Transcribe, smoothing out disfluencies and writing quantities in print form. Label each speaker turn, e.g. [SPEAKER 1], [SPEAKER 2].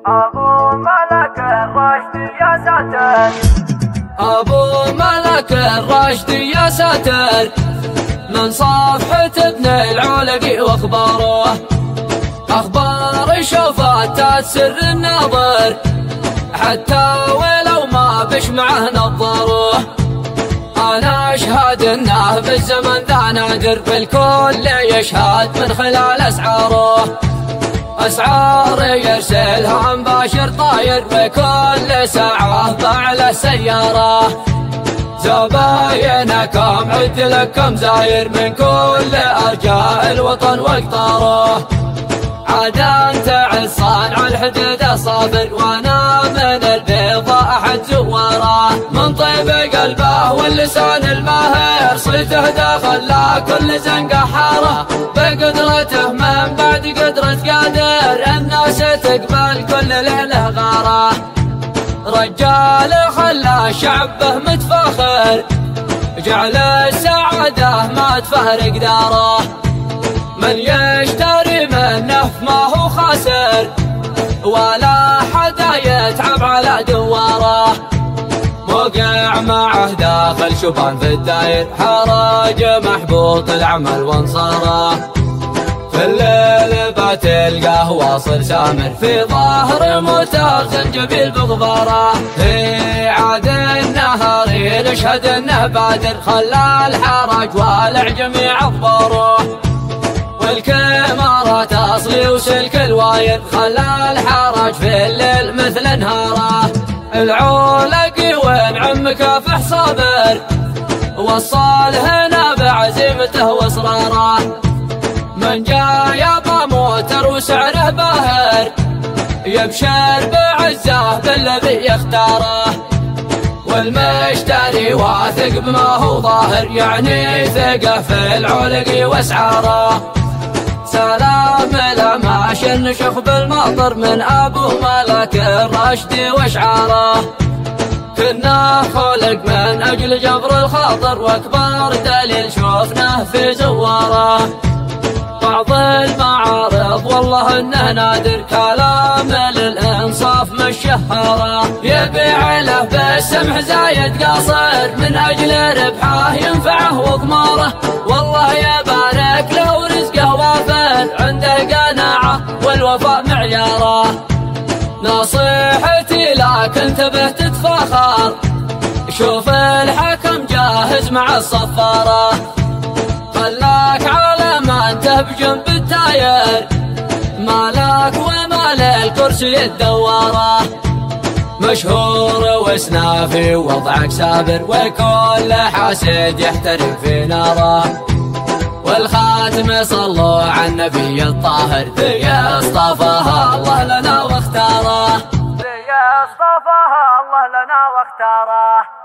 [SPEAKER 1] أبو ملك الراشد يا ساتر،
[SPEAKER 2] أبو ملك الراشد يا ساتر، من صفحة ابن العلقي واخباره، أخبار شوفات سر الناظر، حتى ولو ما بش معه نظروه. أنا أشهد إنه بالزمن ذا نادر، بالكل يشهد من خلال أسعاره، أسعار يرسلها مباشر طاير، بكل ساعة باع سيارة. زباينكم عد لكم زاير من كل أرجاء الوطن واقطاره، عاد انت عصان على الحدود صابر، وانا من البيضاء احد زواره. من طيب قلبه واللسان الماهر، صيته داخل لا كل زنقه حاره، بقدرته من بعد قدرة قادر، الناس تقبل كل ليله غاره. رجال خلى شعبه متفاخر، جعل السعاده ما تفارق داره، من يشتري منه ما هو خاسر، ولا حدا يتعب على دواره. موقع معه داخل شبان في الداير، حرج محبوط العمل وانصاره، في الليل بتلقاه واصل سامر، في ظهر موته زنجبيل بغباره. في عاد النهار نشهد انه بادر، خلى الحرج والعجم يعبروه، والكاميرات اصلي وسلك الواير، خلى الحرج في الليل مثل نهاره. العولقي وين عم كافح صابر، وصل هنا بعزيمته واصراره، من جاء يبا موتر وسعره باهر، يبشر بعزه بالذي يختاره، والمشتري واثق بما هو ظاهر، يعني ثقه في العولقي واسعاره. سلام لماش النشخ بالمطر، من أبو ملك الراشد واشعاره، كنا خلق من أجل جبر الخاطر، وأكبر دليل شوفناه في زواره. بعض المعارض والله انه نادر، كلام للانصاف مشهره، يبيع له بالسمح زايد قاصر، من اجل ربحه ينفعه وضماره، والله يبارك له ورزقه وافر، عنده قناعه والوفاء معياره. نصيحتي لك انتبه تتفاخر، شوف الحكم جاهز مع الصفاره، خلاك على ما انته بجنب التاير، مالك ومال الكرسي الدواره، مشهور وسنافي ووضعك سابر، وكل حاسد يحترم في ناره، والخاتم صلوا على النبي الطاهر، ذي اصطفاها الله لنا واختاره،
[SPEAKER 1] ذي اصطفاها الله لنا واختاره.